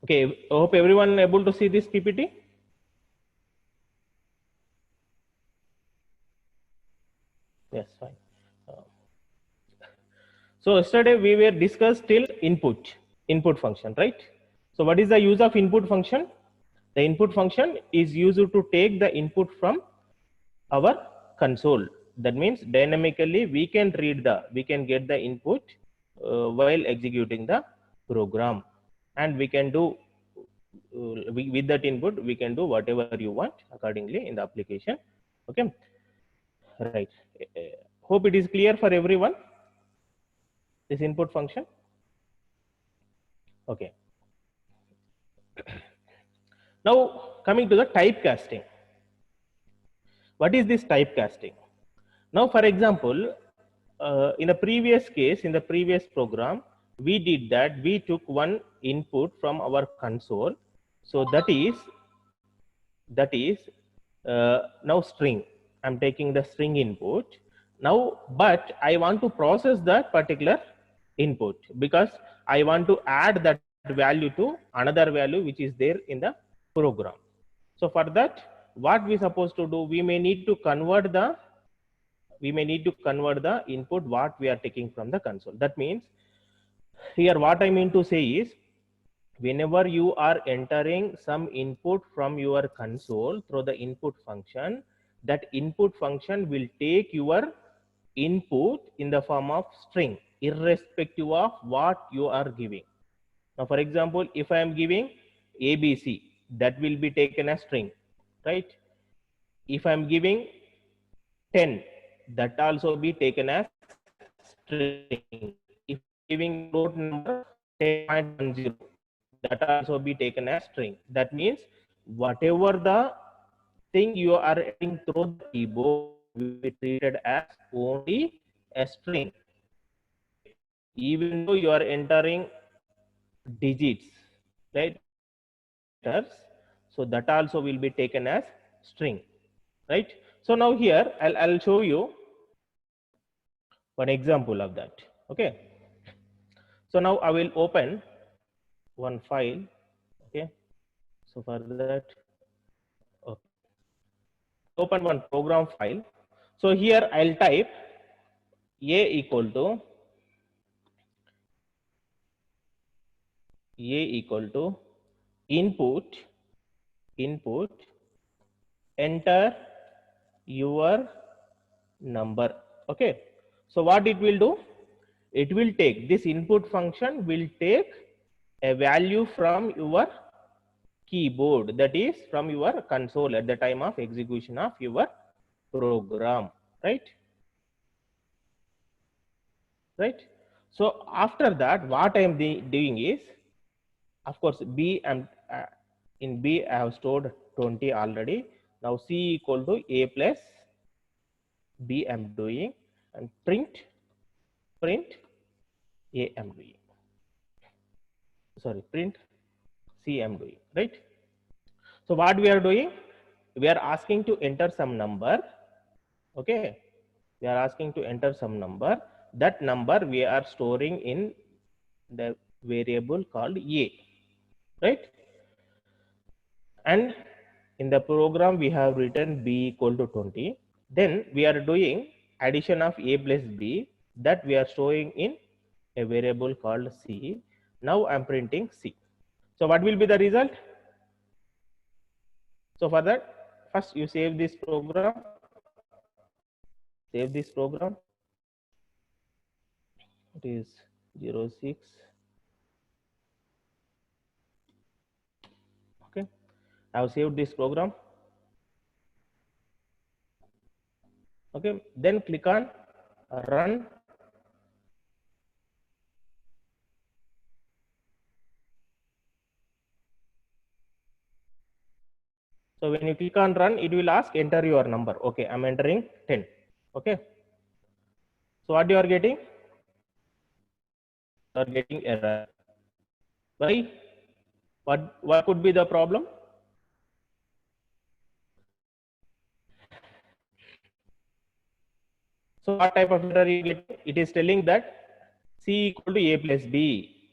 Okay, I hope everyone able to see this PPT. Yes, fine. So yesterday we were discussed till input function, right? So what is the use of input function? The input function is used to take the input from our console. That means dynamically we can get the input while executing the program, and we can do with that input we can do whatever you want accordingly in the application. Okay, right. Hope it is clear for everyone, this input function. Okay, now coming to the typecasting. What is this typecasting? Now for example, in the previous case, in the previous program, we did that we took one input from our console. So that is now string. I'm taking the string input now, but I want to process that particular input because I want to add that value to another value which is there in the program. So for that, what we supposed to do, we may need to convert the input what we are taking from the console. That means here what I mean to say is, whenever you are entering some input from your console through the input function, that input function will take your input in the form of string irrespective of what you are giving. Now for example, if I am giving ABC, that will be taken as string, right? If I am giving 10, that also be taken as string. If I am giving the float number 10.10, that also be taken as string. That means whatever the thing you are adding through the keyboard will be treated as only a string. Okay, even though you are entering digits, right, letters, so that also will be taken as string, right? So now here I'll show you one example of that. Okay, so now I will open one file. Okay, so for that, okay, open one program file. So here I'll type a equal to input enter your number. Okay, so what it will do, it will take this input function will take a value from your keyboard, that is from your console at the time of execution of your program, right? So after that, what I am doing is, of course, in B I have stored 20 already. Now C equal to A plus B I am doing, and print A I am doing. Sorry, print C I am doing, right? So what we are doing, we are asking to enter some number. Okay, we are asking to enter some number. That number we are storing in the variable called A, right? And in the program we have written B equal to 20. Then we are doing addition of A plus B, that we are storing in a variable called C. Now I am printing C. So what will be the result? So for that, first you save this program. It is 06. Okay, I have saved this program. Okay, then click on run. So when you click on run, it will ask enter your number. Okay, I'm entering 10. Okay, so what you are getting? You are getting error. Why? What could be the problem? So what type of error you get? It is telling that C equal to A plus B.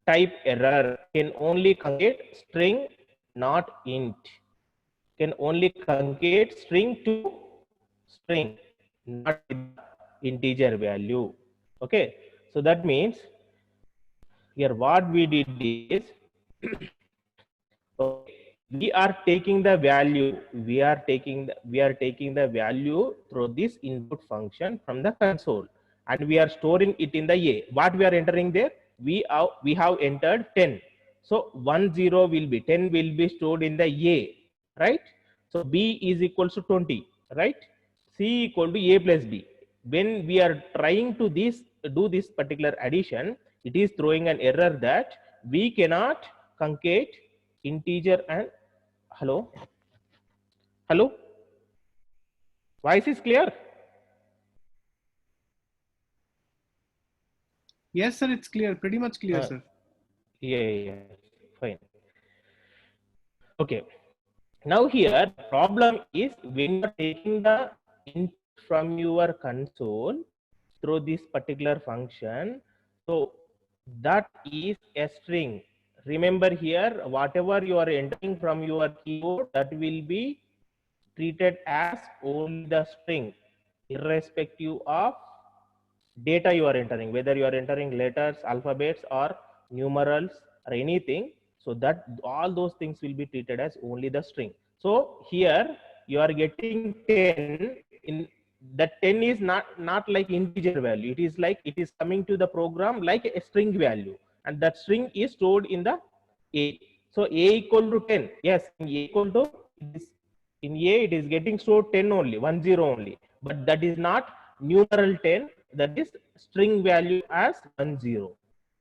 type error can only conjugate string, not int. Can only conjugate string to string, not integer value. Okay, so that means here what we did is okay, we are taking the value, we are taking the value through this input function from the console, and we are storing it in the A. What we are entering there? We have entered 10. So 10 will be 10 will be stored in the A, right? So B is equals to 20, right? C equal to A plus B. When we are trying to do this particular addition, it is throwing an error that we cannot concatenate integer and hello voice is clear? Yes, sir, it's clear, pretty much clear, sir. Yeah, fine. Okay, now here problem is when you are taking the input from your console through this particular function, so that is a string. Remember here, whatever you are entering from your keyboard, that will be treated as only the string, irrespective of data you are entering, whether you are entering letters, alphabets, or numerals, or anything. So that all those things will be treated as only the string. So here you are getting 10. In that 10 is not like integer value. It is like it is coming to the program like a string value, and that string is stored in the A. So A equal to 10. Yes, in A equal to this, in A it is getting stored 10 only, 10 only, but that is not numeral 10, that is string value as 10.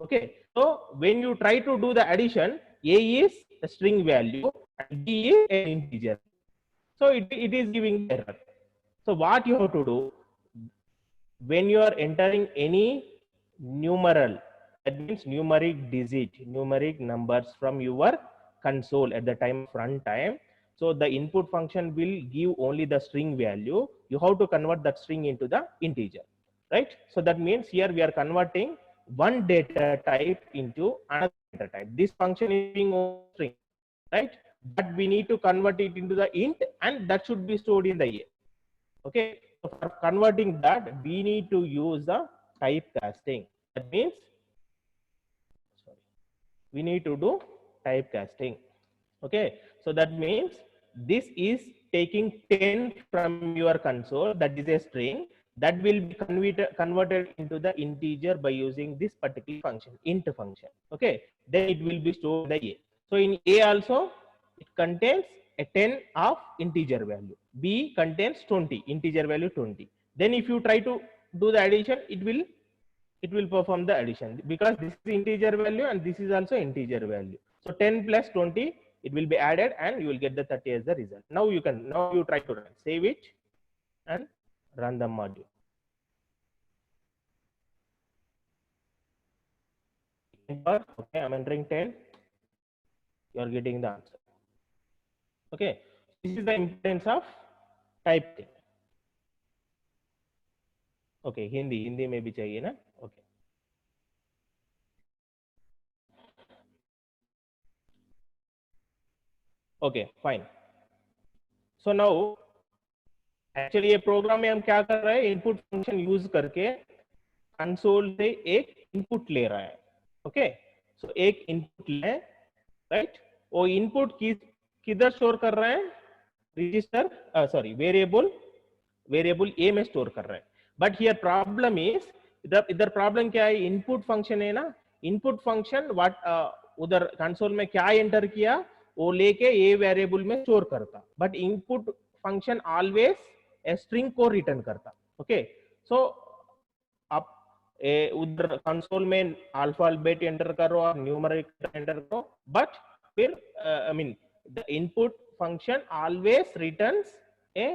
Okay, so when you try to do the addition, A is a string value and B is an integer, so it is giving error. So what you have to do when you are entering any numeral, that means numeric digit, numeric numbers from your console at the time of runtime, so the input function will give only the string value. You have to convert that string into the integer, right? So that means here we are converting one data type into another data type. This function is being string, right? But we need to convert it into the int, and that should be stored in the A. Okay, so for converting that, we need to use the typecasting. That means, sorry, we need to do typecasting. Okay, so that means this is taking 10 from your console, that is a string, that will be converted into the integer by using this particular function, int function. Okay, then it will be stored in the A. So in A also, it contains a 10 of integer value. B contains 20, integer value 20. Then if you try to do the addition, it will perform the addition, because this is integer value and this is also integer value. So 10 plus 20, it will be added and you will get the 30 as the result. Now you try to run, save it and run the module. Okay, I'm entering 10. You are getting the answer. Okay, this is the importance of typing. Okay, Hindi में भी चाहिए ना? Okay. Okay, fine. So now actually ये programme में हम क्या कर रहे हैं, इनपुट फंक्शन यूज करके कंसोल से एक इनपुट ले रहा है. ओके, सो एक इनपुट ले, राइट? वो इनपुट किधर स्टोर कर रहा है? रजिस्टर, सॉरी, वेरिएबल ए में स्टोर कर रहा है. बट हियर प्रॉब्लम इज, इधर प्रॉब्लम क्या है? इनपुट फंक्शन है ना, इनपुट फंक्शन उधर कंसोल में क्या एंटर किया वो लेके ए वेरिएबल में स्टोर करता, but input function always a string को रिटर्न करता. ओके, सो आप उधर कंसोल में अल्फाबेट एंटर करो और न्यूमेरिक एंटर करो, बट फिर I mean the input function always returns a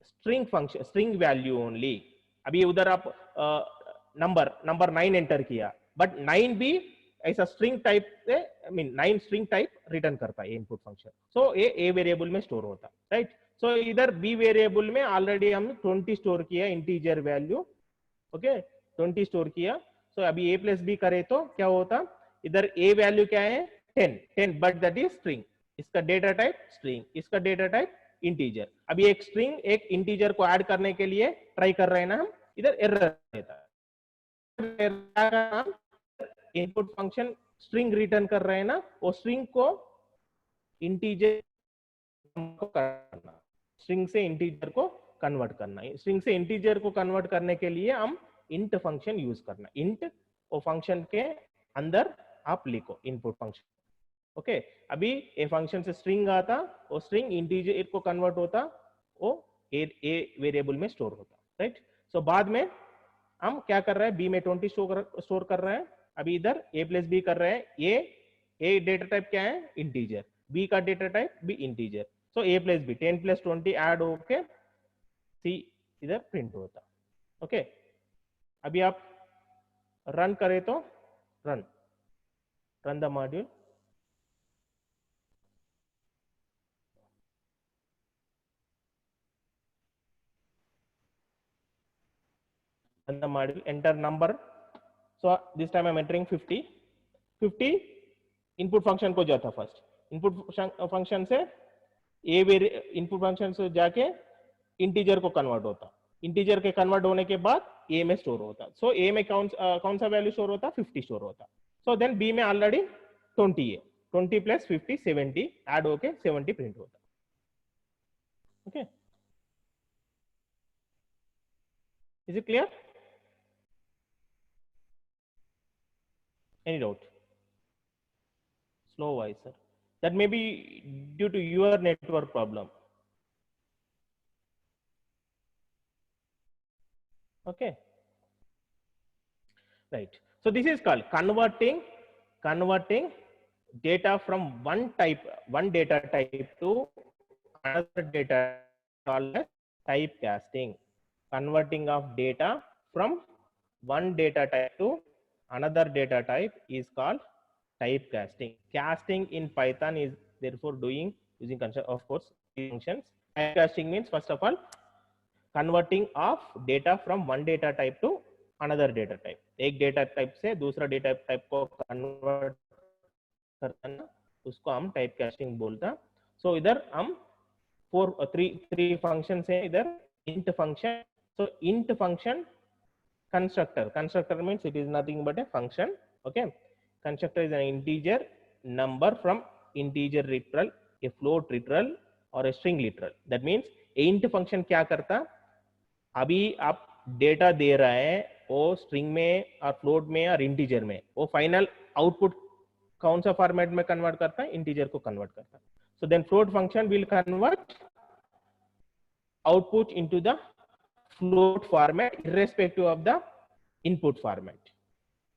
string function, string value only. अभी उधर आप नंबर 9 एंटर किया, बट 9 भी ऐसा स्ट्रिंग टाइप से, I mean 9 string type return करता है इनपुट फंक्शन. सो ये ए वेरिएबल में स्टोर होता, राइट? सो इधर बी वेरिएबल में ऑलरेडी हम 20 स्टोर किया, इंटीजर वैल्यू. ओके, 20 स्टोर किया. सो अभी ए प्लस बी करे तो क्या होता? इधर a वैल्यू क्या है 10 बट दैट इज स्ट्रिंग, इसका डेटा टाइप स्ट्रिंग, इसका डेटा टाइप इंटीजर। अभी एक स्ट्रिंग एक इंटीजर को ऐड करने के लिए ट्राई कर रहे हैं ना हम, इधर एरर देता है, इनपुट फंक्शन स्ट्रिंग रिटर्न कर रहे हैं ना, वो स्ट्रिंग को इंटीजर को करना, स्ट्रिंग से इंटीजर को कन्वर्ट करना है। स्ट्रिंग से इंटीजर को कन्वर्ट करने के लिए हम इंट फंक्शन यूज करना, इंट वो फंक्शन के अंदर आप लिखो इनपुट फंक्शन। ओके, अभी ए फंक्शन से स्ट्रिंग आता, वो स्ट्रिंग इंटीजर को कन्वर्ट होता, वो ए वेरिएबल में स्टोर होता, राइट। सो बाद में हम क्या कर रहे हैं, बी में 20 स्टोर कर रहे हैं, अभी इधर ए प्लस बी कर रहे हैं। ए डेटा टाइप क्या है इंटीजर, बी का डेटा टाइप भी इंटीजर, सो ए प्लस बी 10 + 20 ऐड होके सी इधर प्रिंट होता। ओके, अभी आप रन करें तो run the module. run the module, enter number, so this time I'm entering 50 input function को जाता, फर्स्ट इनपुट फंक्शन से इनपुट फंक्शन से जाके इंटीजर को कन्वर्ट होता, इंटीजर के कन्वर्ट होने के बाद ए में स्टोर होता। सो ए में कौन सा वैल्यू स्टोर होता, 50 स्टोर होता। सो देन बी में ऑलरेडी 20 है, 20 + 50 70 ऐड होके 70 प्रिंट होता। Okay, is it clear? Any doubt? Slow voice, sir. That may be due to your network problem. Okay. Right. So this is called converting data from one data type to another data, called as typecasting. Converting of data from one data type to another data type is called typecasting. Casting in Python is therefore doing using of course functions. Typecasting means first of all converting of data from one data type to another data type. एक data type से दूसरा data type को convert करना, उसको हम typecasting बोलता। So इधर हम three functions हैं इधर, int function. So int function, constructor means it is nothing but a function. Okay, constructor is an integer number from integer literal, a float literal or a string literal. That means int function क्या करता, अभी आप data दे रहा है वो string में और float में और इंटीजर में, वो फाइनल आउटपुट कौन सा फॉर्मेट में कन्वर्ट करता है, इंटीजर को कन्वर्ट करता है। So then float function will convert output into the float format irrespective of the input format,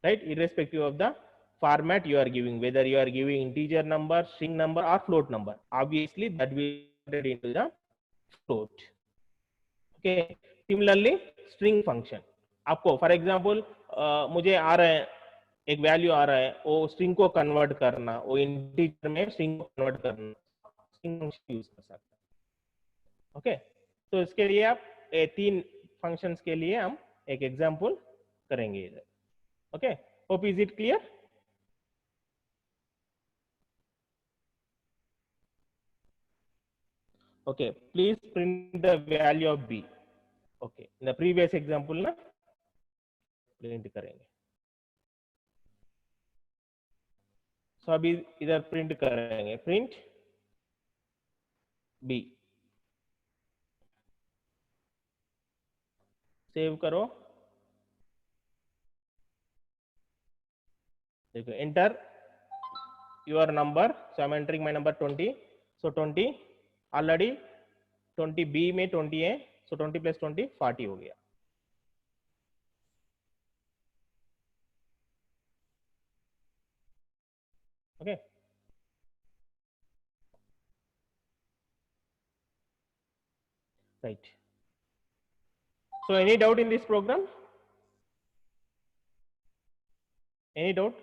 right? Irrespective of the format you are giving, whether you are giving integer number, string number or float number, obviously that will get into the float. Okay, similarly string function, आपको for example मुझे आ रहा है एक value आ रहा है, वो string को convert करना, वो इंटीजर में स्ट्रिंग को कन्वर्ट करना, स्ट्रिंग फंक्शन यूज कर सकते हैं। ओके, तो इसके लिए आप तीन फंक्शंस के लिए हम एक एग्जांपल करेंगे इधर। Okay, hope is it clear? Okay, please print the value of B. Okay, in the previous example ना प्रिंट करेंगे। सो अभी इधर प्रिंट करेंगे, प्रिंट बी, सेव करो, देखो enter your number, so I am entering my number 20, सो 20 already 20 B में 20 है, सो 20 + 20 40 हो गया। Okay, right. So any doubt in this program? Any doubt?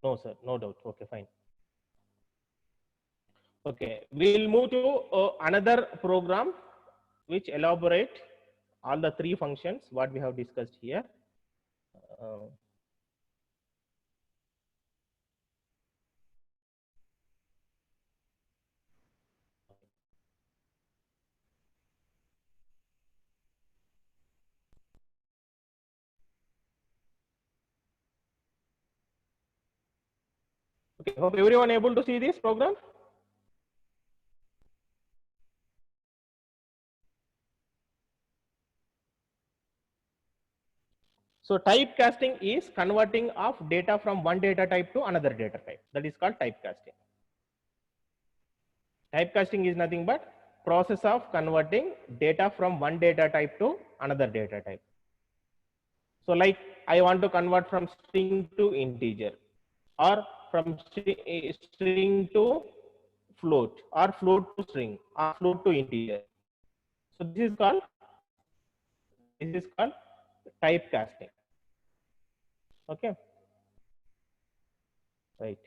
No sir, no doubt. Okay, fine. Okay, we'll move to another program. which elaborate all the three functions what we have discussed here. Uh, okay, hope everyone able to see this program. So typecasting is converting of data from one data type to another data type. That is called typecasting. Typecasting is nothing but process of converting data from one data type to another data type. So like I want to convert from string to integer, or from string to float, or float to string, or float to integer. So this is called typecasting. Okay. Right.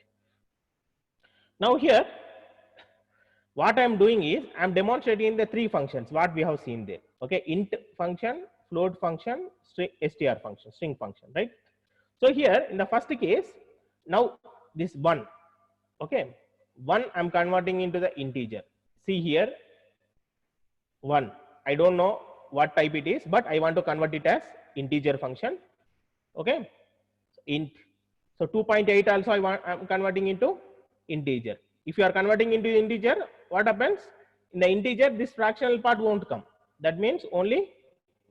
Now here, what I am doing is I am demonstrating the three functions what we have seen there. Okay, int function, float function, str function, string function, right? So here in the first case, now this one, okay, one I'm converting into the integer. See here, one. I don't know what type it is, but I want to convert it as integer function. Okay, int. So 2.8 also I'm converting into integer. If you are converting into integer, what happens? In the integer, this fractional part won't come. That means only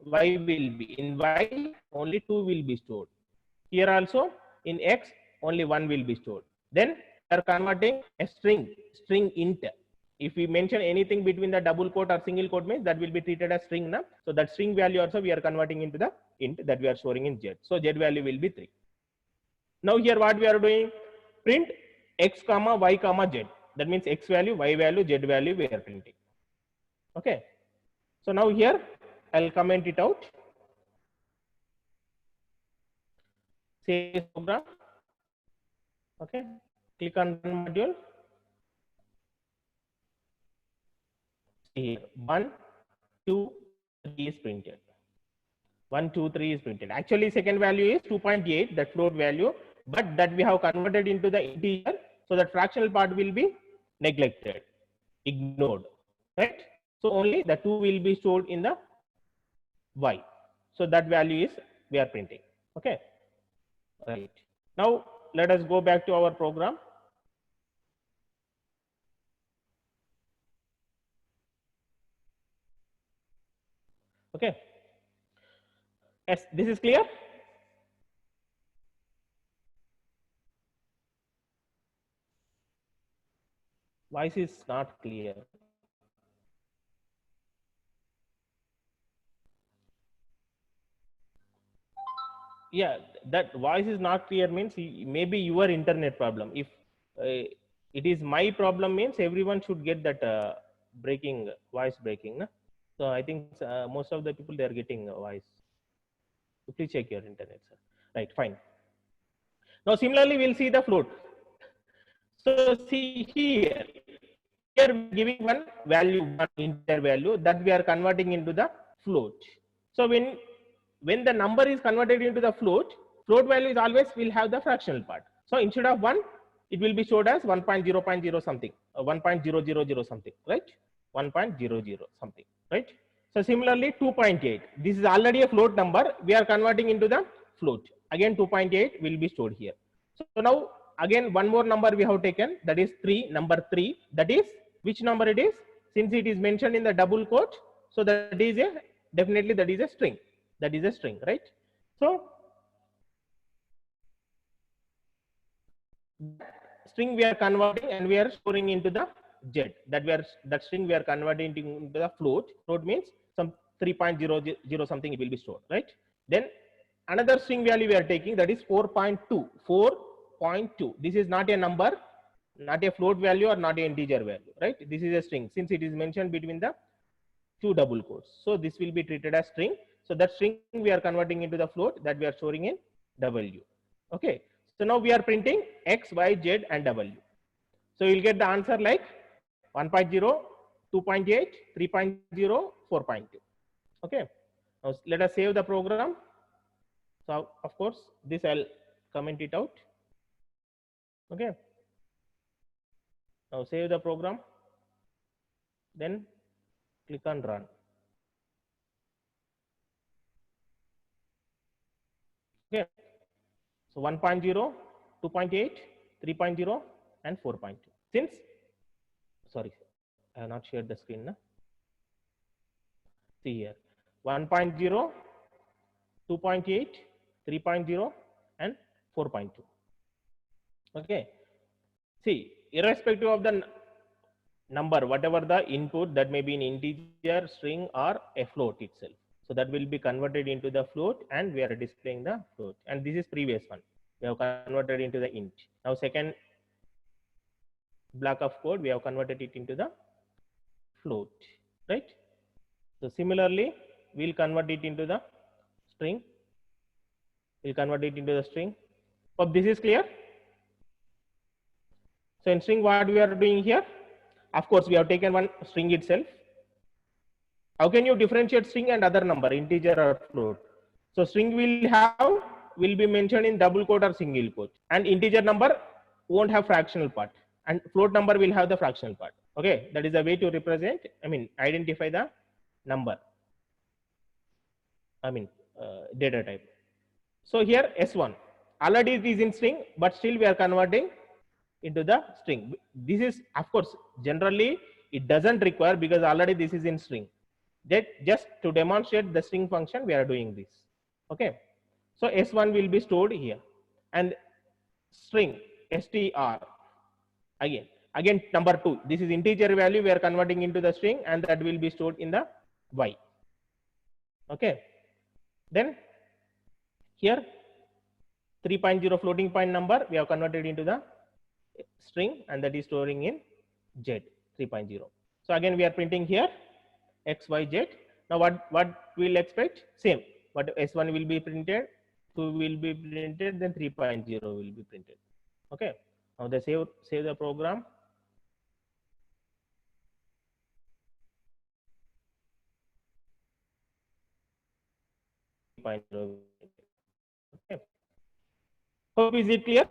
y will be. In y, only 2 will be stored. Here also, in x, only 1 will be stored. Then we are converting a string int. If we mention anything between the double quote or single quote means that will be treated as string now. So that string value also we are converting into the int that we are storing in z. So z value will be 3. Now here what we are doing, print x comma y comma z. That means x value, y value, z value we are printing. Okay. So now here I'll comment it out. Save this program. Okay. Click on run module. See here 1, 2, 3 is printed. 1, 2, 3 is printed. Actually second value is 2.8, that float value, but that we have converted into the integer, so that fractional part will be neglected, ignored, right? So only the 2 will be stored in the y. So that value is we are printing. Okay, right. Now let us go back to our program. Okay. Yes, this is clear. Voice is not clear. Yeah, that voice is not clear means maybe your internet problem. If it is my problem means everyone should get that breaking voice breaking. Na? So I think most of the people they are getting voice. So please check your internet, sir. Right, fine. Now similarly we'll see the float. So see here we're giving one value, one integer value that we are converting into the float. So when the number is converted into the float value is always will have the fractional part. So instead of 1, it will be showed as 1.0.0 something, 1.000 something, right? 1.00 something, right? So similarly 2.8, this is already a float number, we are converting into the float. Again 2.8 will be stored here. So now again one more number we have taken, that is 3, number 3, that is which number it is? Since it is mentioned in the double quote, so that is a definitely that is a string. That is a string, right? So string we are converting and we are storing into the z. That string we are converting into the float. Float means some 3.00 something it will be stored, right? Then another string value we are taking, that is 4.2. 4.2. This is not a number, not a float value or not an integer value, right? This is a string since it is mentioned between the two double quotes. So this will be treated as string. So that string we are converting into the float that we are storing in w. Okay. So now we are printing x, y, z and w. So you'll get the answer like 1.0, 2.8, 3.0, 4.2. Okay. Now let us save the program. So of course this I'll comment it out. Okay. Now save the program, then click on run. Okay. So 1.0, 2.8, 3.0 and 4.2. Since, sorry, I have not shared the screen. Na? See here, 1.0, 2.8, 3.0 and 4.2. Okay. See, irrespective of the number, whatever the input, that may be an integer, string or a float itself. So that will be converted into the float and we are displaying the float. And this is previous one. We have converted into the int. Now second block of code, we have converted it into the float, right? So similarly, we'll convert it into the string. We'll convert it into the string. Hope this is clear. So in string, what we are doing here, of course, we have taken one string itself. How can you differentiate string and other number, integer or float? So string will be mentioned in double quote or single quote, and integer number won't have fractional part, and float number will have the fractional part. Okay, that is a way to represent, identify the number, data type. So here S1 already it is in string, but still we are converting into the string. This is, of course, generally it doesn't require, because already this is in string. That just to demonstrate the string function we are doing this. Okay, so S1 will be stored here, and string str again number 2, this is integer value we are converting into the string, and that will be stored in the y. Okay, then here 3.0 floating point number we have converted into the string, and that is storing in z 3.0. So again we are printing here x, y, z. Now what we'll expect, same, but S1 will be printed, 2 will be printed, then 3.0 will be printed. Okay, now they save the program. Okay, hope is it clear?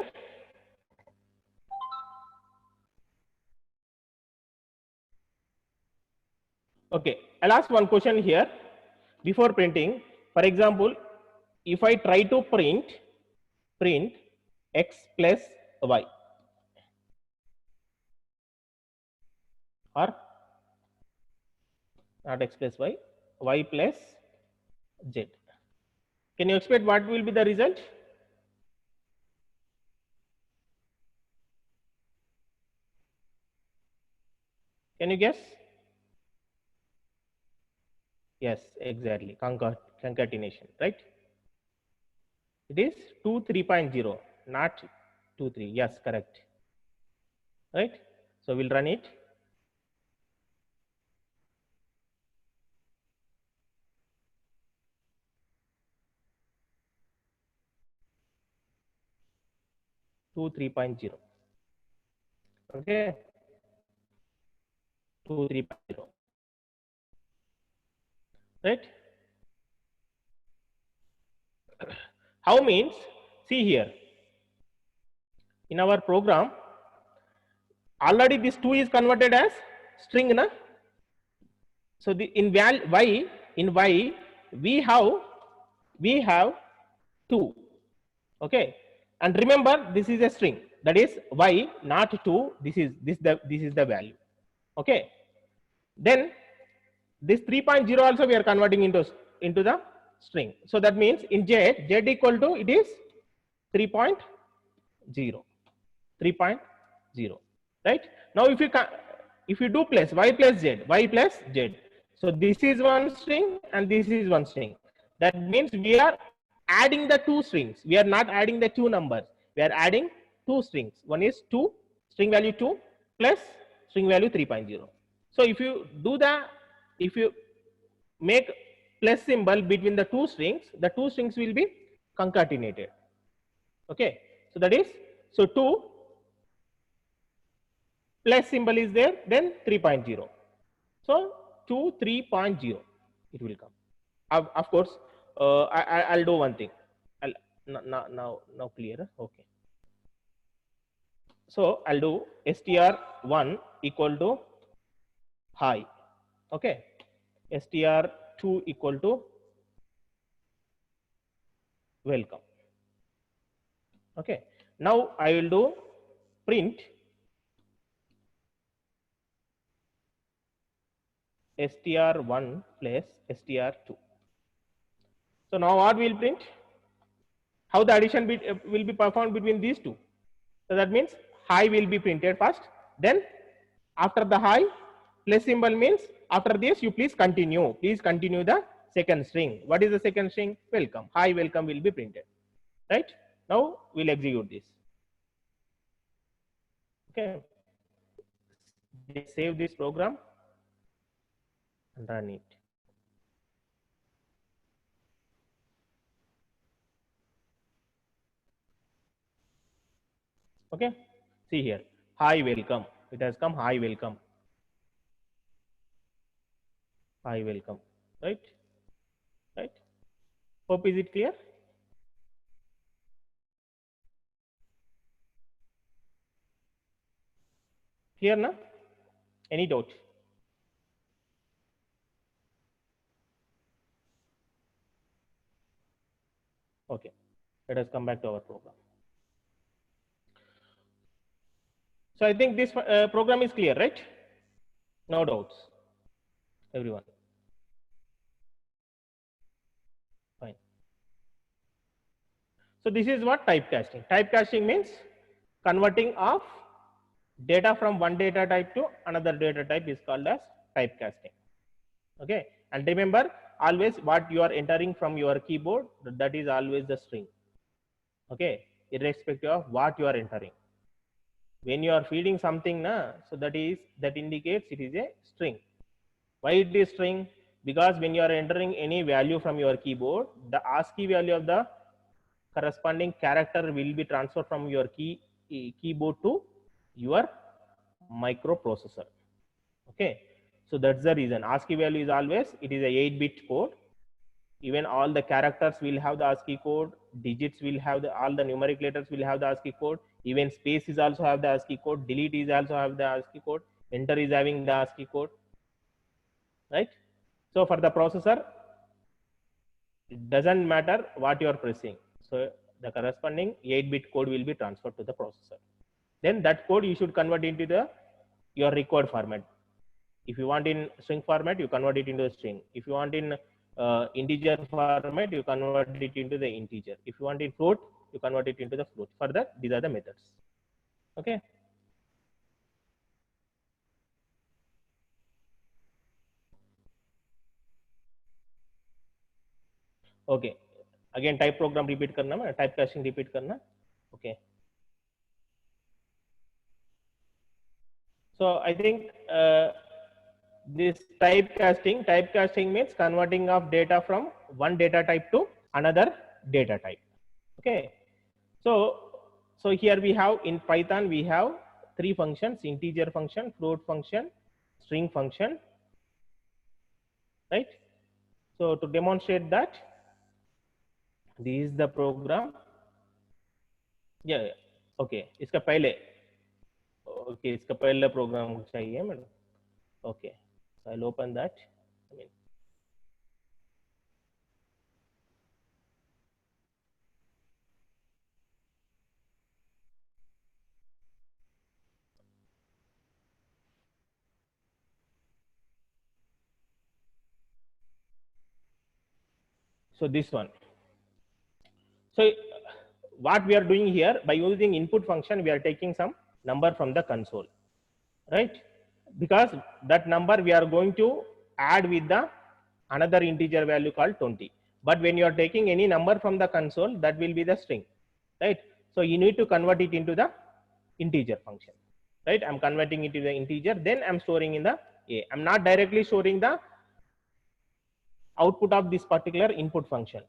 Okay, I'll ask one question here before printing. For example, if I try to print x plus y, or not x plus y, y plus z, can you expect what will be the result? Can you guess? Yes, exactly, concatenation, right? It is 2 3.0, not 2 3. Yes, correct. Right? So we'll run it. Two 3.0. Okay. 2 3.0. Right? How means, see here, in our program, already this 2 is converted as string, na? So the in y we have 2. Okay, and remember this is a string, that is y, not 2. This is the value. Okay, then this 3.0 also we are converting into the string. So that means in z equal to, it is 3.0, 3.0, right? Now if you do plus y plus z, so this is one string and this is one string. That means we are adding the 2 strings. We are not adding the 2 numbers. We are adding 2 strings. One is 2, string value 2 plus string value 3.0. So if you make plus symbol between the 2 strings, the 2 strings will be concatenated. Okay, so that is, so 2 plus symbol is there, then 3.0. So 23.0 it will come. Of course, I'll do one thing. Now clear. Okay. So I'll do str1 equal to high. Okay. str2 equal to welcome. Okay. Now I will do print str1 plus str2. So now what will print? How the addition will be performed between these two. So that means high will be printed first. Then after the high, plus symbol means after this you please continue. Please continue the second string. What is the second string? Welcome. High welcome will be printed. Right? Now we'll execute this. Okay. Save this program and run it. Okay. See here. Hi, welcome. It has come. Hi, welcome. Hi, welcome. Right? Right? Hope is it clear? Clear now? Any doubt? Okay. Let us come back to our program. So I think this program is clear, right? No doubts. Everyone. Fine. So this is what typecasting. Typecasting means converting of data from one data type to another data type is called as typecasting. Okay. And remember, always what you are entering from your keyboard, that is always the string. Okay. Irrespective of what you are entering. When you are feeding something, so that indicates it is a string. Why it is string? Because when you are entering any value from your keyboard, the ASCII value of the corresponding character will be transferred from your keyboard to your microprocessor. Okay, so that's the reason ASCII value is always, it is a 8-bit code. Even all the characters will have the ASCII code, digits will have all the numeric letters will have the ASCII code, even space is also have the ASCII code, delete is also have the ASCII code, enter is having the ASCII code, right? So for the processor, it doesn't matter what you are pressing. So the corresponding 8-bit code will be transferred to the processor. Then that code you should convert into your required format. If you want in string format, you convert it into a string. If you want in integer format, you convert it into the integer. If you want in float, you convert it into the float. For that, these are the methods. Okay. Okay. Again, type program repeat करना, typecasting repeat करना. Okay. So I think this typecasting means converting of data from one data type to another data type. Okay. So here we have in Python, we have 3 functions: integer function, float function, string function, right? So to demonstrate that, this is the program. Yeah. Okay. इसका पहले, okay, इसका पहले program चाहिए madam. Okay. So I'll open that. So this one. So what we are doing here, by using input function, we are taking some number from the console, right? Because that number we are going to add with the another integer value called 20. But when you are taking any number from the console, that will be the string, right? So you need to convert it into the integer function, right? I'm converting it to the integer, then I'm storing in the A. I'm not directly storing the output of this particular input function.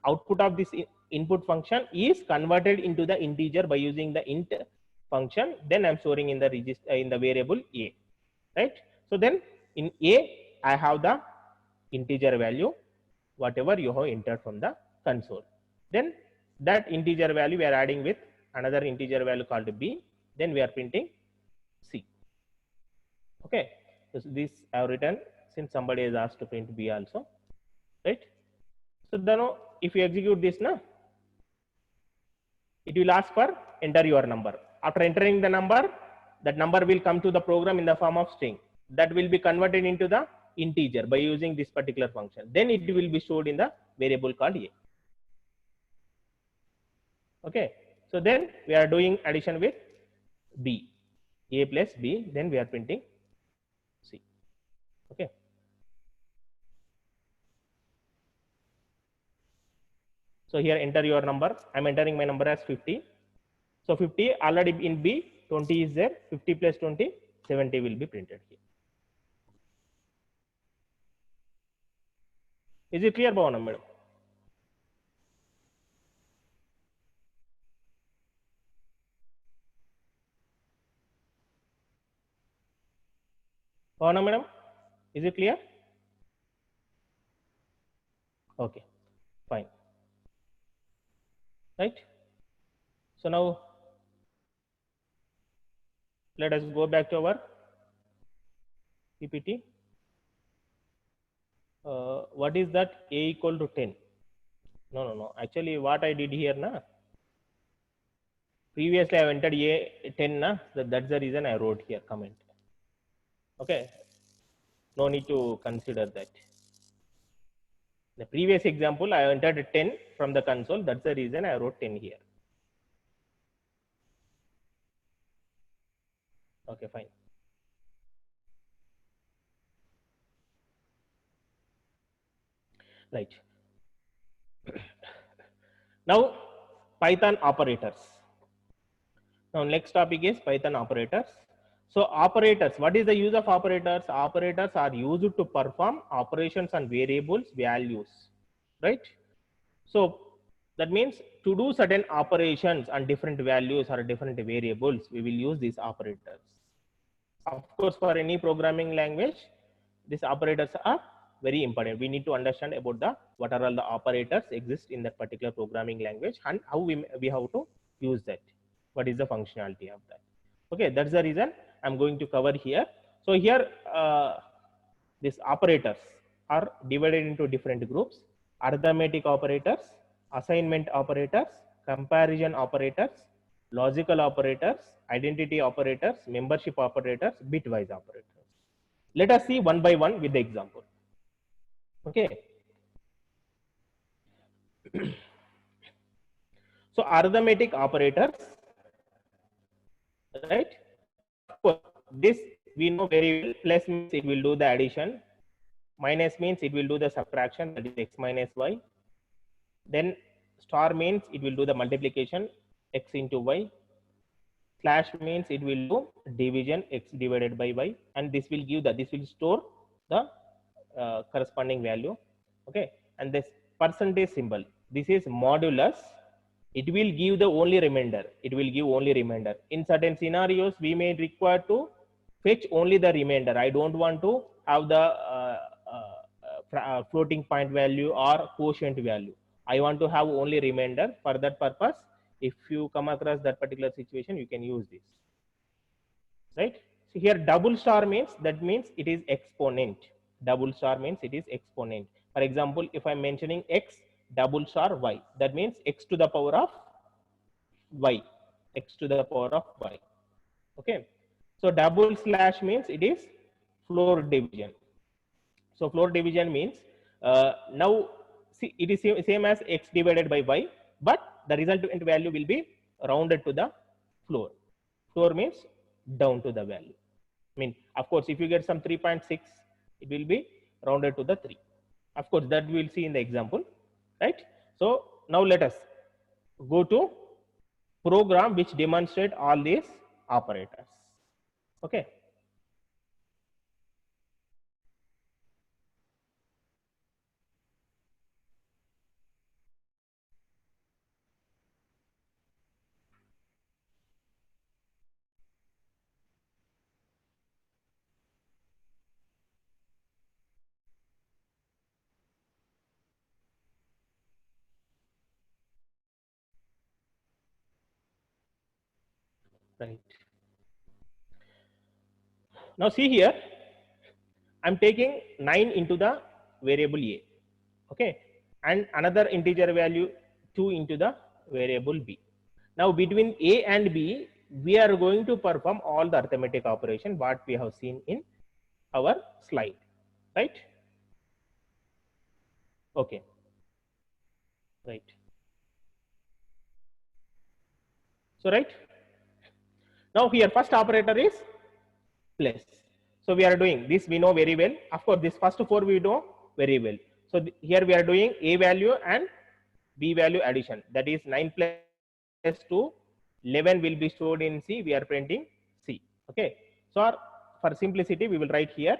Output of this input function is converted into the integer by using the int function. Then I'm storing in the register in the variable A, right? So then In A, I have the integer value, whatever you have entered from the console. Then that integer value we are adding with another integer value called B. Then we are printing C. Okay. So this I have written since somebody has asked to print B also, right? So then if you execute this now, it will ask for enter your number. After entering the number, that number will come to the program in the form of string. That will be converted into the integer by using this particular function. Then it will be stored in the variable called A. Okay. So then we are doing addition with B, A plus B. Then we are printing C. Okay. So here enter your number. I'm entering my number as 50. So 50 already in B, 20 is there. 50 plus 20, 70 will be printed here. Is it clear, Bhavana madam? Bhavana madam, is it clear? Okay, fine. Right. So now let us go back to our PPT. What is that? A equal to 10. No. Actually, what I did here, na. Previously, I entered A 10, na. That's the reason I wrote here comment. Okay. No need to consider that. The previous example, I entered 10 from the console. That's the reason I wrote 10 here. Okay, fine. Right. Now, Python operators. Now, next topic is Python operators. So, operators, what is the use of operators? Operators are used to perform operations on variables, values, right? So, that means to do certain operations on different values or different variables, we will use these operators. Of course, for any programming language, these operators are very important. We need to understand about the what are all the operators exist in that particular programming language and how we have to use that. What is the functionality of that? Okay, that's the reason I'm going to cover here. So here, these operators are divided into different groups: arithmetic operators, assignment operators, comparison operators, logical operators, identity operators, membership operators, bitwise operators. Let us see one by one with the example. Okay. So arithmetic operators, right? Of course, this we know very well. Plus means it will do the addition. Minus means it will do the subtraction, that is x minus y. Then star means it will do the multiplication, x into y. Slash means it will do division, x divided by y, and this will give this will store the corresponding value. Okay, and this percentage symbol, this is modulus. It will give the only remainder. It will give only remainder. In certain scenarios, we may require to fetch only the remainder. I don't want to have the floating point value or quotient value. I want to have only remainder. For that purpose, if you come across that particular situation, you can use this, right? So here double star means, that means it is exponent. Double star means it is exponent. For example, if I'm mentioning x double star y, that means x to the power of y, x to the power of y. Okay. So double slash means it is floor division. So floor division means now see, it is same as x divided by y, but the resultant value will be rounded to the floor. Floor means down to the value. I mean, of course, if you get some 3.6, it will be rounded to the 3. Of course, that we will see in the example, right? So now let us go to program which demonstrate all these operators. Okay. Right. Now see here, I'm taking 9 into the variable a, okay, and another integer value 2 into the variable b. Now between a and b, we are going to perform all the arithmetic operation what we have seen in our slide, right? Okay, right. So right now here first operator is plus. So we are doing this, we know very well. Of course, this first four we know very well. So here we are doing a value and b value addition. That is 9 plus 2, 11 will be stored in C. We are printing C. Okay. So for simplicity, we will write here.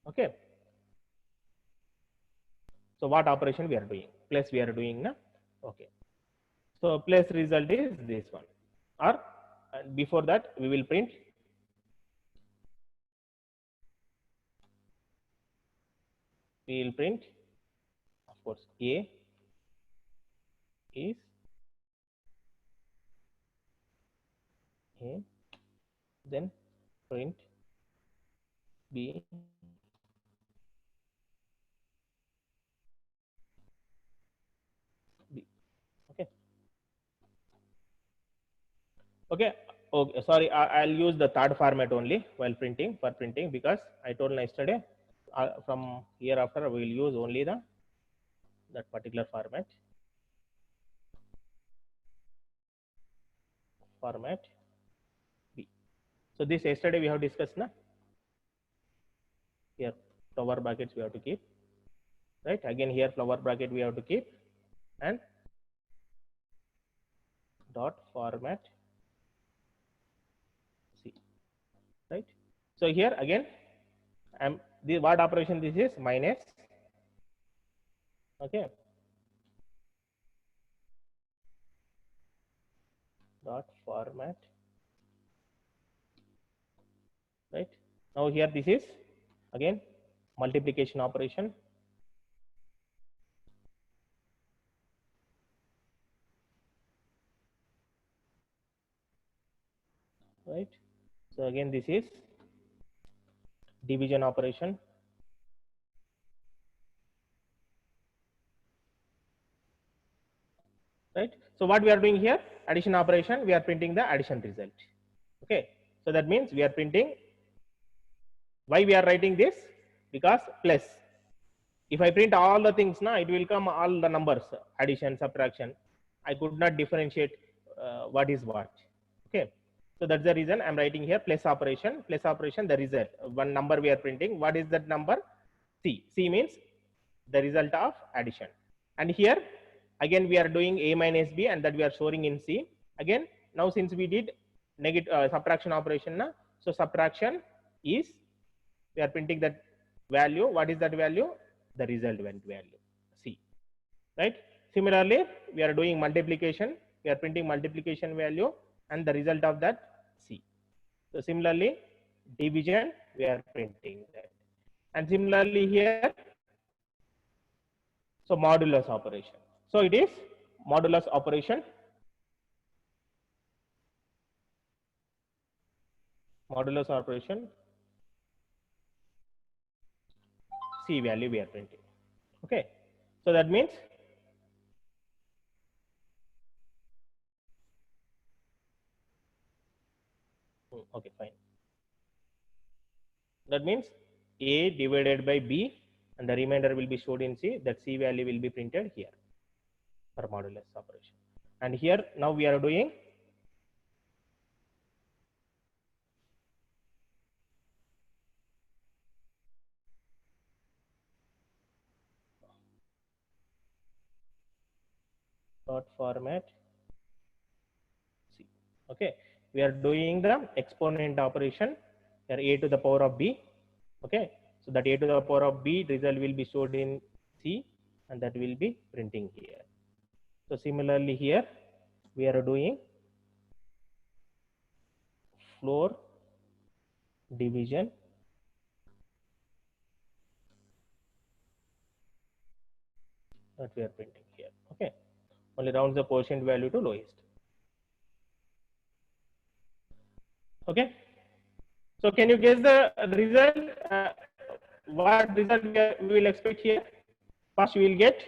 Okay. So what operation we are doing? Plus we are doing now. Okay. So plus result is this one. Or before that, we will print of course a is a, then print b, b. Okay. Okay. Okay. Sorry, I'll use the third format only while printing for printing, because I told yesterday from here after we will use only that particular format B. So this yesterday we have discussed na. Here flower brackets we have to keep, right? Again here flower bracket we have to keep, and dot format C, right? So here again the what operation this is minus, okay, dot format, right? Now here this is again multiplication operation, right? So again this is division operation, right? So what we are doing here, addition operation, we are printing the addition result. Okay, so that means we are printing. Why we are writing this? Because plus, if I print all the things now, it will come all the numbers, addition, subtraction. I could not differentiate what is what. Okay, so that's the reason I'm writing here plus operation, the result. One number we are printing. What is that number? C. C means the result of addition. And here again we are doing a minus b, and that we are storing in C. Again now since we did negative subtraction operation now, so subtraction is, we are printing that value. What is that value? The resultant value C, right? Similarly we are doing multiplication, we are printing multiplication value and the result of that C. So similarly division we are printing that, and similarly here, so modulus operation. So it is modulus operation, C value we are printing. Okay, so that means okay, fine. That means A divided by B, and the remainder will be stored in C. That C value will be printed here for modulus operation. And here now we are doing dot format C. Okay, we are doing the exponent operation here, A to the power of B. Okay, so that A to the power of B result will be stored in C, and that will be printing here. So similarly here we are doing floor division that we are printing here. Okay, Only rounds the quotient value to lowest. Okay. So can you guess the result? What result we will expect here? First you will get,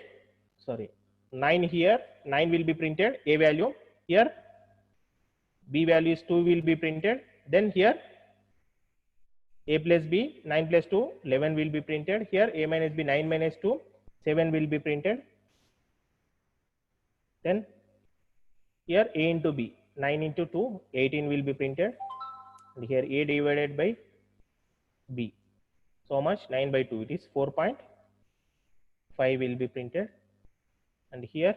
sorry, 9 here. 9 will be printed, A value. Here B value is 2 will be printed. Then here A plus B, 9 plus 2, 11 will be printed. Here A minus B, 9 minus 2, 7 will be printed. Then here A into B, 9 into 2, 18 will be printed. And here A divided by B. So much? 9 by 2, it is 4.5 will be printed. And here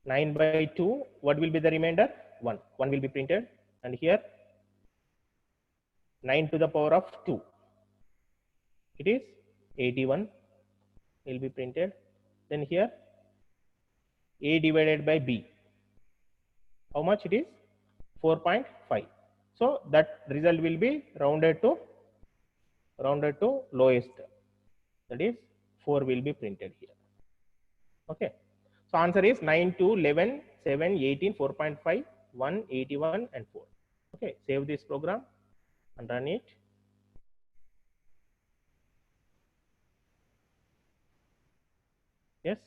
9 by 2, what will be the remainder? 1. 1 will be printed. And here 9 to the power of 2, it is 81 will be printed. Then here A divided by B, how much it is? 4.5. So that result will be rounded to lowest, that is 4 will be printed here. Okay. So answer is 9, 2, 11, 7, 18, 4.5, 1, 81 and 4. Okay, save this program and run it. Yes,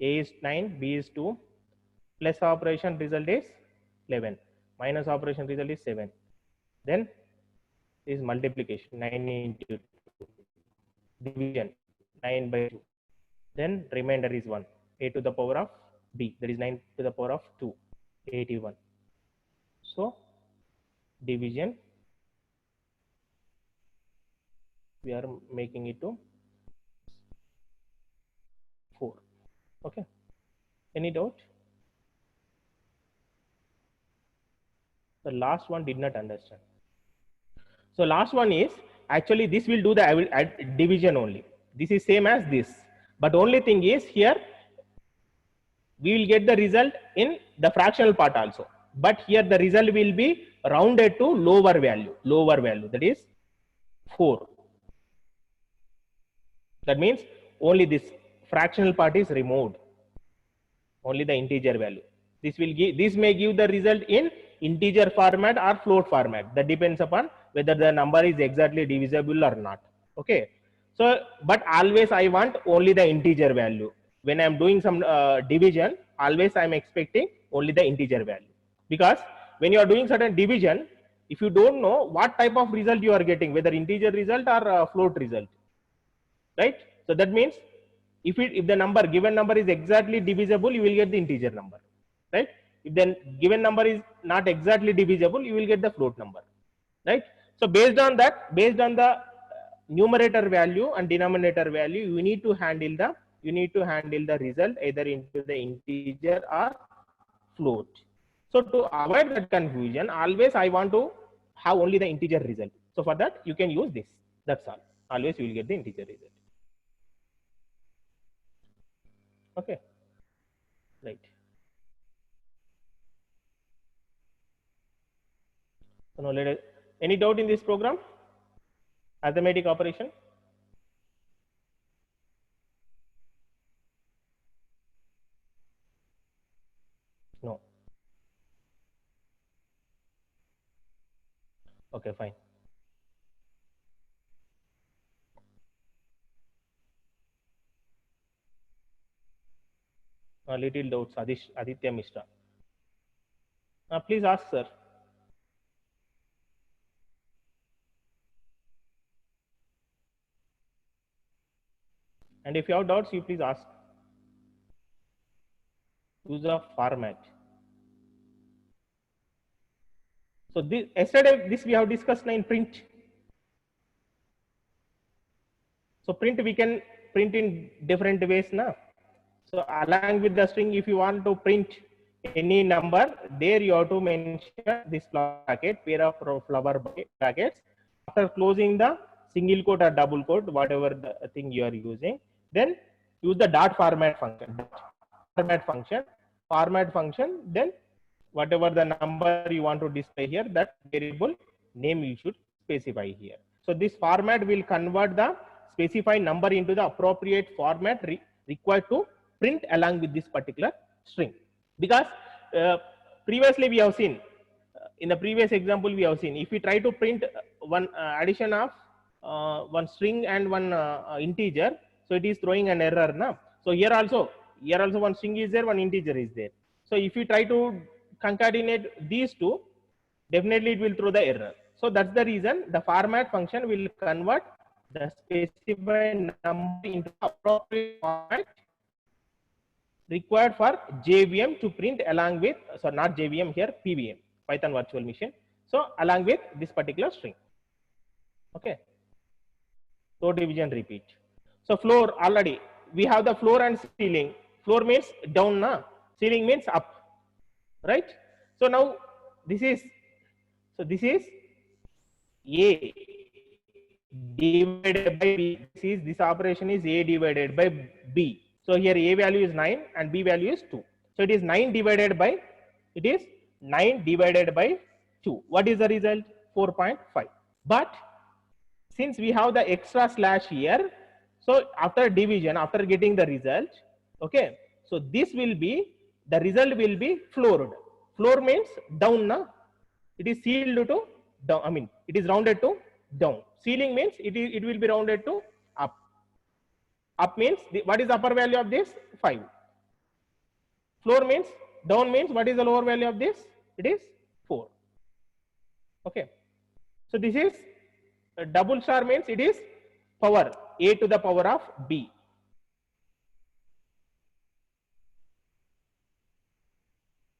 A is 9, B is 2, plus operation result is 11, minus operation result is 7. Then is multiplication, 9 into 2, division 9 by 2. Then remainder is 1, A to the power of B, that is 9 to the power of 2, 81. So division, we are making it to 4. Okay, any doubt? The last one did not understand. So last one is, actually this will do the division only. This is same as this, but only thing is here we will get the result in the fractional part also, but here the result will be rounded to lower value, that is 4. That means only this fractional part is removed, only the integer value. This may give the result in integer format or float format. That depends upon whether the number is exactly divisible or not. Okay. So, but always I want only the integer value. When I am doing some division, always I am expecting only the integer value. Because when you are doing certain division, if you don't know what type of result you are getting, whether integer result or float result, right? So that means if the given number is exactly divisible, you will get the integer number, right? If the given number is not exactly divisible, you will get the float number, right? So based on that, based on the numerator value and denominator value, you need to handle the result either into the integer or float. So to avoid that confusion, always I want to have only the integer result. So for that you can use this. That's all. Always you will get the integer result. Okay, right. So now any doubt in this program? Arithmetic operation? No. Okay, fine. Little doubts, Aditya Mishra. Please ask, sir. And if you have doubts, you please ask. Use of format. So yesterday we have discussed in print. So print we can print in different ways now. So along with the string, if you want to print any number, there you have to mention this bracket, pair of flower brackets. After closing the single quote or double quote, whatever the thing you are using, then use the dot format function. Format function, then whatever the number you want to display here, that variable name you should specify here. So this format will convert the specified number into the appropriate format required to print along with this particular string. Because previously we have seen, in the previous example we have seen, if we try to print one addition of one string and one integer, so it is throwing an error now. So here also one string is there, one integer is there. So if you try to concatenate these two, definitely it will throw the error. So that's the reason the format function will convert the specified number into appropriate format required for JVM to print along with, sorry, not JVM here, PVM, Python Virtual Machine. So along with this particular string. Okay. Row division repeat. So floor, already we have the floor and ceiling. Floor means down, na? Ceiling means up, right? So now this is A divided by B. This operation is A divided by B. So here A value is 9 and B value is 2. So it is 9 divided by 2. What is the result? 4.5. But since we have the extra slash here, so after division, after getting the result, okay, so this will be, the result will be floored. Floor means down, na? It is sealed to down, I mean, it is rounded to down. Ceiling means it will be rounded to up. Up means, what is the upper value of this? 5. Floor means, down means, what is the lower value of this? It is 4. Okay. So this is double star means it is power, A to the power of B.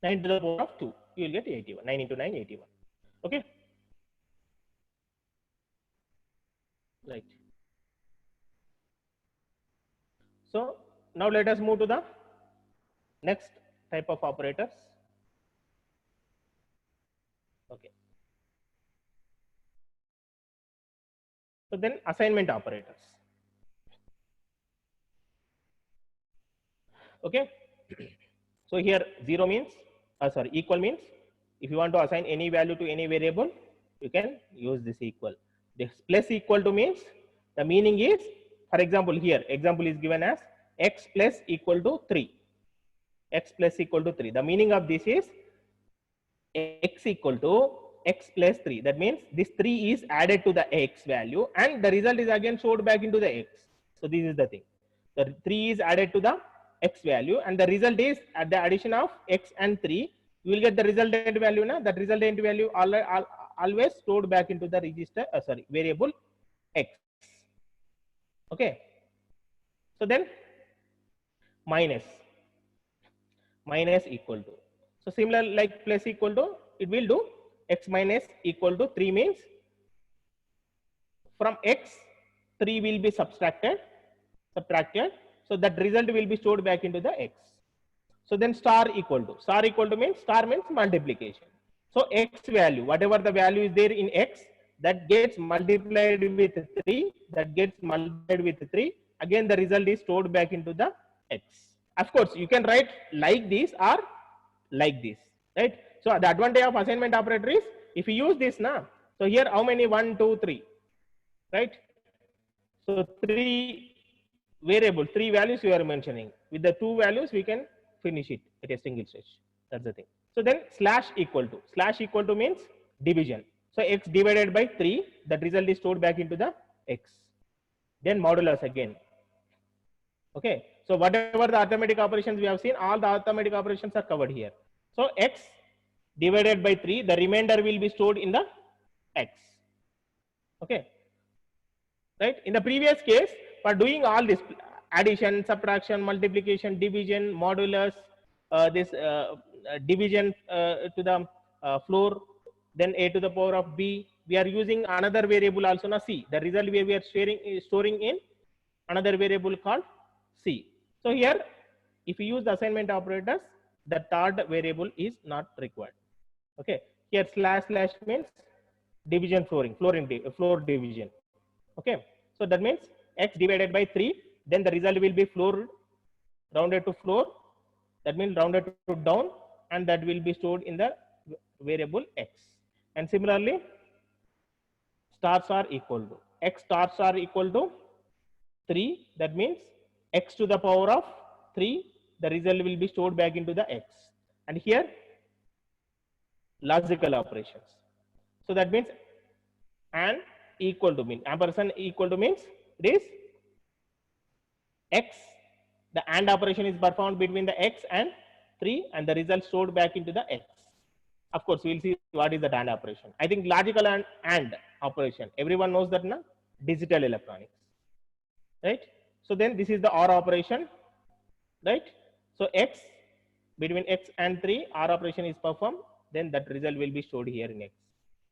Nine to the power of 2, you will get 81. 9 into 9, 81. Okay. Right. So now let us move to the next type of operators. Okay. So then assignment operators. Okay. So here 0 means, equal means, if you want to assign any value to any variable, you can use this equal. This plus equal to means, the meaning is, for example, here example is given as x plus equal to 3. X plus equal to 3. The meaning of this is x equal to x plus 3. That means this 3 is added to the x value and the result is again stored back into the x. So this is the thing. The 3 is added to the x value and the result is at the addition of x and 3. You will get the resultant value. Now that resultant value always stored back into the register, variable x. Okay. So then minus equal to. So similar like plus equal to, it will do x minus equal to 3 means from x 3 will be subtracted. So that result will be stored back into the x. So then star equal to means multiplication. So x value, whatever the value is there in x, that gets multiplied with 3, again the result is stored back into the x. Of course, you can write like this or like this, right? So the advantage of assignment operator is, if you use this now, so here how many? 1, 2, 3, right? So 3 values you are mentioning. With the 2 values, we can finish it at a single stretch. That's the thing. So then slash equal to means division. So x divided by 3, that result is stored back into the x. Then modulus again. Okay. So whatever the arithmetic operations we have seen, all the arithmetic operations are covered here. So x divided by 3, the remainder will be stored in the x. Okay. Right. In the previous case, for doing all this addition, subtraction, multiplication, division, modulus, division to the floor, then a to the power of b, we are using another variable also, na c. The result we are storing in another variable called c. So here, if you use the assignment operators, the third variable is not required. Okay. Here slash means division floor division. Okay. So that means x divided by 3, then the result will be floor rounded to floor, that means rounded to down, and that will be stored in the variable x. And similarly, stars are equal to x stars are equal to 3, that means x to the power of 3, the result will be stored back into the x. And here logical operations. So that means and equal to mean ampersand equal to means it is x. The AND operation is performed between the x and 3 and the result stored back into the x. Of course, we will see what is the AND operation. I think logical and operation. Everyone knows that now. Digital electronics, right? So then this is the OR operation, right? So x between x and 3, OR operation is performed. Then that result will be stored here in x.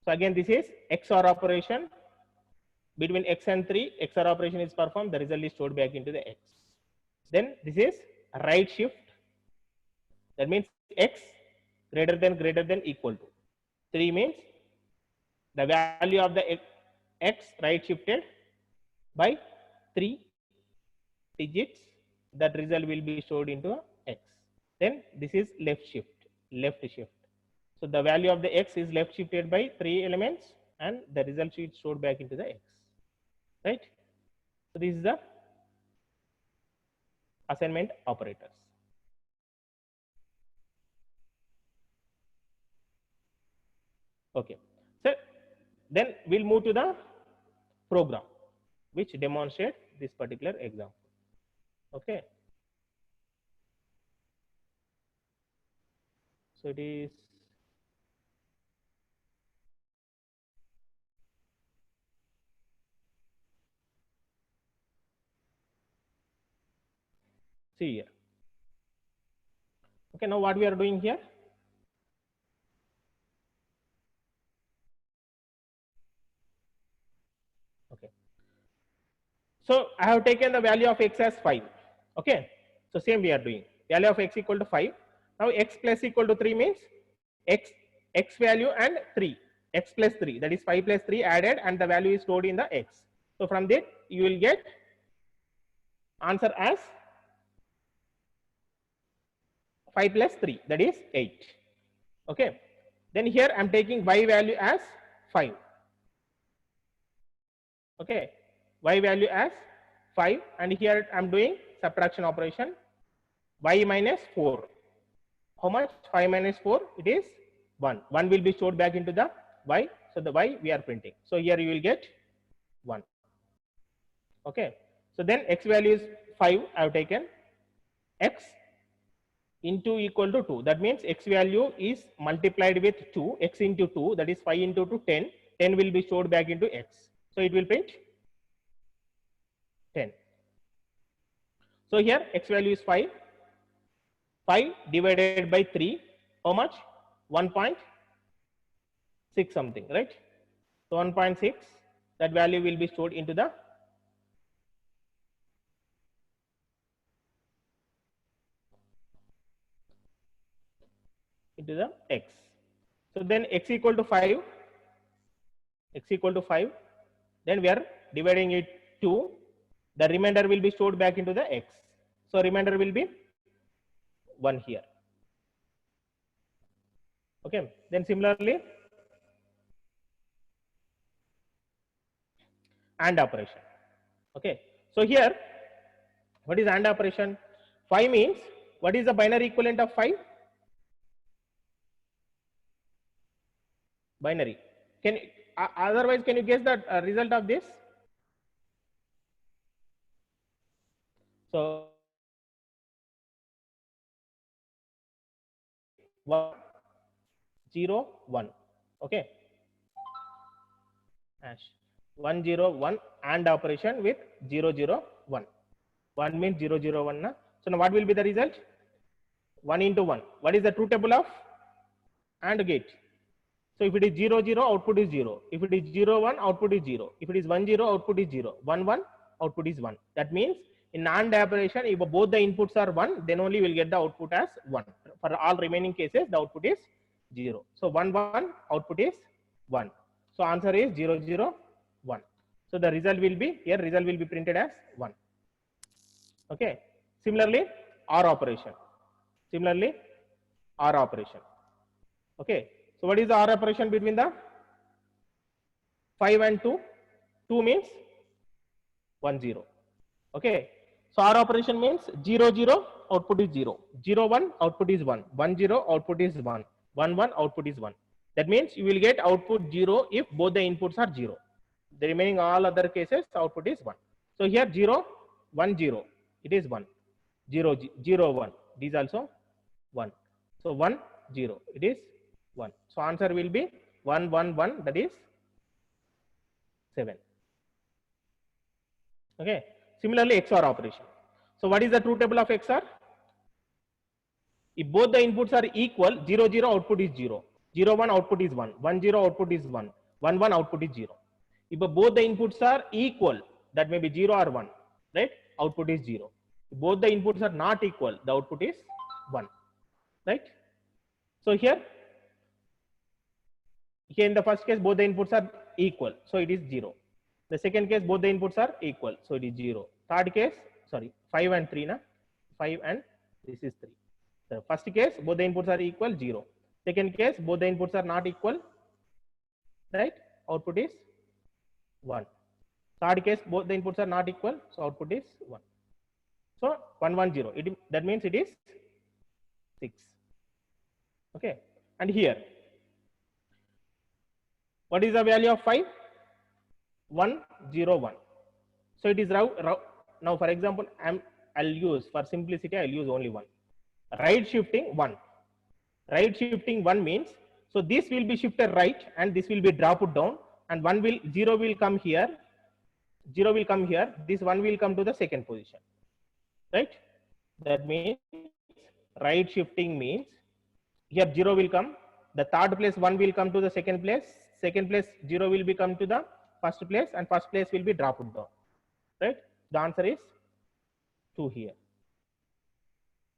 So again, this is XOR operation between x and 3. XOR operation is performed. The result is stored back into the x. Then this is right shift. That means x greater than equal to 3 means the value of the x right shifted by 3 digits. That result will be stored into x. Then this is left shift. So the value of the x is left shifted by 3 elements and the result is stored back into the x, right? So this is the assignment operators. Okay, so then we'll move to the program which demonstrate this particular example. Okay, so it is see here. Okay, now what we are doing here, okay, so I have taken the value of x as 5. Okay, so same we are doing value of x equal to 5. Now x plus equal to 3 means x value and 3, x plus 3, that is 5 plus 3 added and the value is stored in the x. So from that you will get answer as 5 plus 3, that is 8. Okay, then here I am taking y value as 5. Okay, y value as 5 and here I am doing subtraction operation. Y minus 4, how much? 5 minus 4, it is 1. 1 will be stored back into the y, so the y we are printing. So here you will get 1. Okay, so then x value is 5. I have taken x into equal to 2. That means x value is multiplied with 2. X into 2, that is 5 into 2, 10. 10 will be stored back into x. So it will print 10. So here x value is 5. 5 divided by 3, how much? 1.6 something, right? So 1.6, that value will be stored into the x. So then x equal to 5, then we are dividing it 2, the remainder will be stored back into the x. So remainder will be 1 here. Okay, then similarly AND operation. Okay, so here what is AND operation? 5 means what is the binary equivalent of 5? Binary. Can otherwise can you guess the result of this? So 1 0 1. Okay, hash 1 0 1 AND operation with 0 0 1. 1 means 0 0 1 na? So now what will be the result? 1 into 1. What is the truth table of AND gate? So if it is 0 0, output is 0. If it is 0 1, output is 0. If it is 1 0, output is 0. 1 1, output is 1. That means in AND operation, if both the inputs are 1, then only we'll get the output as 1. For all remaining cases, the output is 0. So 1 1, output is 1. So answer is 0 0 1. So the result will be here. Result will be printed as 1. Okay. Similarly, OR operation. Okay. So what is the OR operation between the 5 and 2? 2 means 1 0. Okay. So OR operation means 0 0 output is 0, 0 1 output is 1, 1 0 output is 1, 1 1 output is 1. That means you will get output 0 if both the inputs are 0. The remaining all other cases output is 1. So here 0 1 0 it is 1, 0 0 1 it is also 1. So 1 0 it is 1. So answer will be 1 1 1, that is 7. Okay. Similarly XOR operation. So what is the truth table of XOR? If both the inputs are equal, 0 0 output is 0, 0 1 output is 1, 1 0 output is 1, 1 1 output is 0. If both the inputs are equal, that may be 0 or 1, right? Output is 0. If both the inputs are not equal, the output is 1, right? So here in the first case both the inputs are equal, so it is 0. The second case both the inputs are equal, so it is 0. Third case, sorry, 5 and 3 na, 5 and this is 3. The first case both the inputs are equal, 0. Second case both the inputs are not equal, right? Output is 1. Third case both the inputs are not equal, so output is 1. So 1 1 0, that means it is 6. Okay. And here what is the value of 5? 1 0 1. So it is now for example I'll use, for simplicity I'll use only 1. Right shifting 1. Right shifting 1 means, so this will be shifted right and this will be dropped down, and 0 will come here, 0 will come here, this 1 will come to the second position, right? That means right shifting means here 0 will come, the third place 1 will come to the second place 0 will be come to the first place, and first place will be dropped down, right? The answer is 2 here.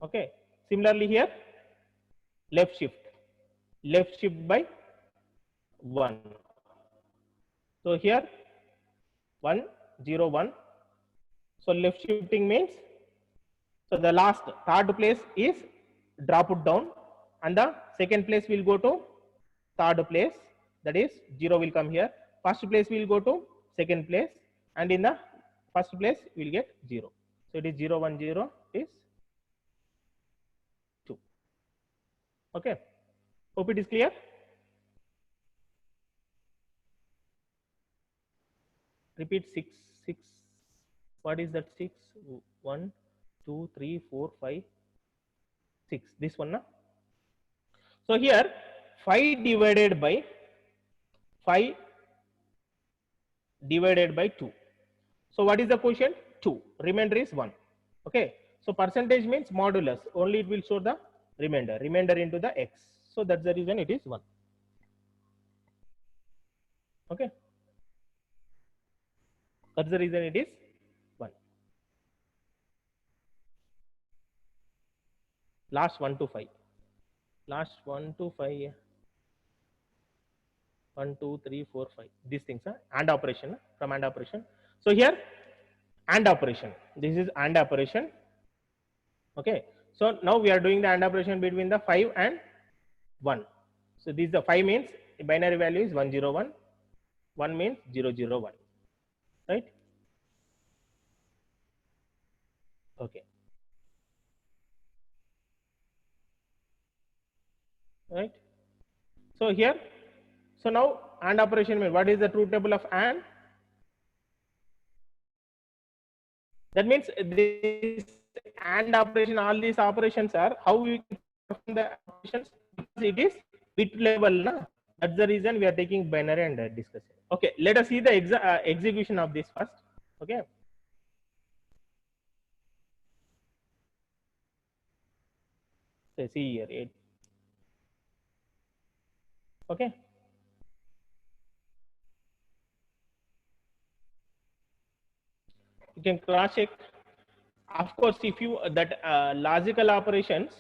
Okay. Similarly here left shift by 1. So here 1 0 1. So left shifting means, so the last third place is dropped down and the second place will go to third place, that is 0 will come here, first place will go to second place, and in the first place we will get 0. So it is 0 1 0 is 2. Okay. Hope it is clear. Repeat 6 6. What is that 6? 1 2 3 4 5 6. This one, na? So here 5 divided by 5 divided by 2. So what is the quotient? 2. Remainder is 1. Okay. So percentage means modulus. Only it will show the remainder into the x. So that's the reason it is 1. Okay. That's the reason it is 1. Last 1 to 5. Last 1 to 5. 1 2 3 4 5. These things are AND operation, from AND operation. So here AND operation. This is AND operation. Okay. So now we are doing the AND operation between the 5 and 1. So this, the 5 means the binary value is 1 0 1. 1 means 0 0 1. Right? Okay. Right? So here, so now AND operation means, what is the truth table of AND? That means this AND operation, all these operations are, how we perform the operations, because it is bit level, na? That's the reason we are taking binary and discussing. Okay, let us see the execution of this first. Okay. So see here 8. Okay. You can cross check. Of course, if you that logical operations,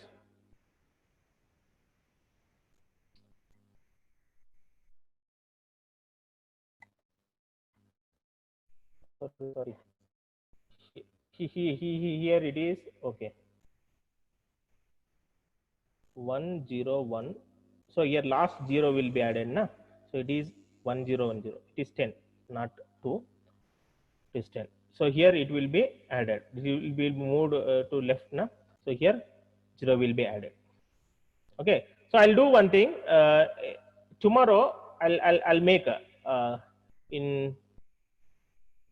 sorry, here it is. Okay. 1 0 1. So here last 0 will be added, na? So it is 1 0 1 0. It is 10, not 2. It is 10. So here it will be added. It will be moved to left now. So here 0 will be added. Okay. So I'll do one thing. Tomorrow I'll make in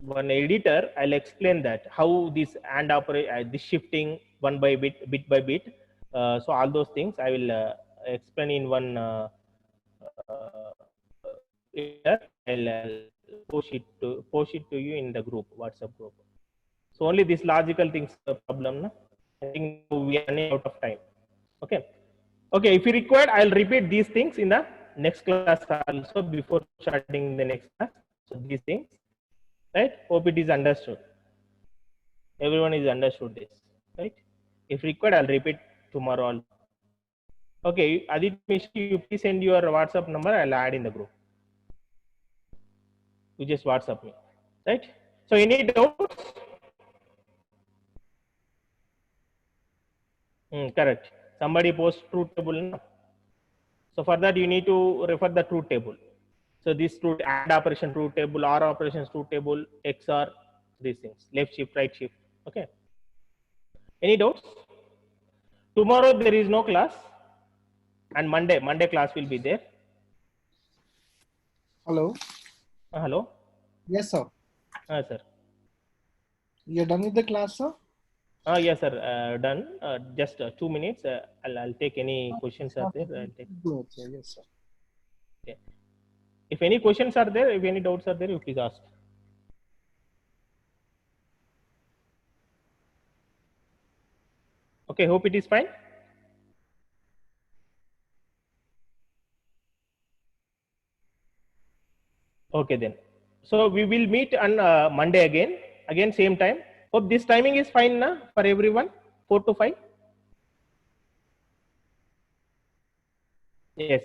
one editor. I'll explain that how this and operate this shifting one by bit by bit. So all those things I will explain in one editor. I'll post it to you in the group, WhatsApp group. So only this logical things problem. Na? I think we are running out of time. Okay. Okay. If you required, I'll repeat these things in the next class also before starting the next class. So these things, right? Hope it is understood. Everyone is understood this, right? If required, I'll repeat tomorrow. Also. Okay. Adit Mishra, you please send your WhatsApp number. I'll add in the group. You just WhatsApp me, right? So any doubts? Correct. Somebody post truth table. No? So for that you need to refer the truth table. So this truth AND operation truth table, OR operations truth table, XOR, these things, left shift, right shift. Okay. Any doubts? Tomorrow there is no class, and Monday class will be there. Hello. Hello. Yes, sir. Sir. You're done with the class, sir? Yes, sir. Done. Just 2 minutes. I'll take any questions are there. I'll take. Good, sir. Yes, sir. Okay. If any questions are there, if any doubts are there, you please ask. Okay. Hope it is fine. Okay then. So we will meet on Monday again. Again same time. Hope this timing is fine na for everyone. 4 to 5. Yes.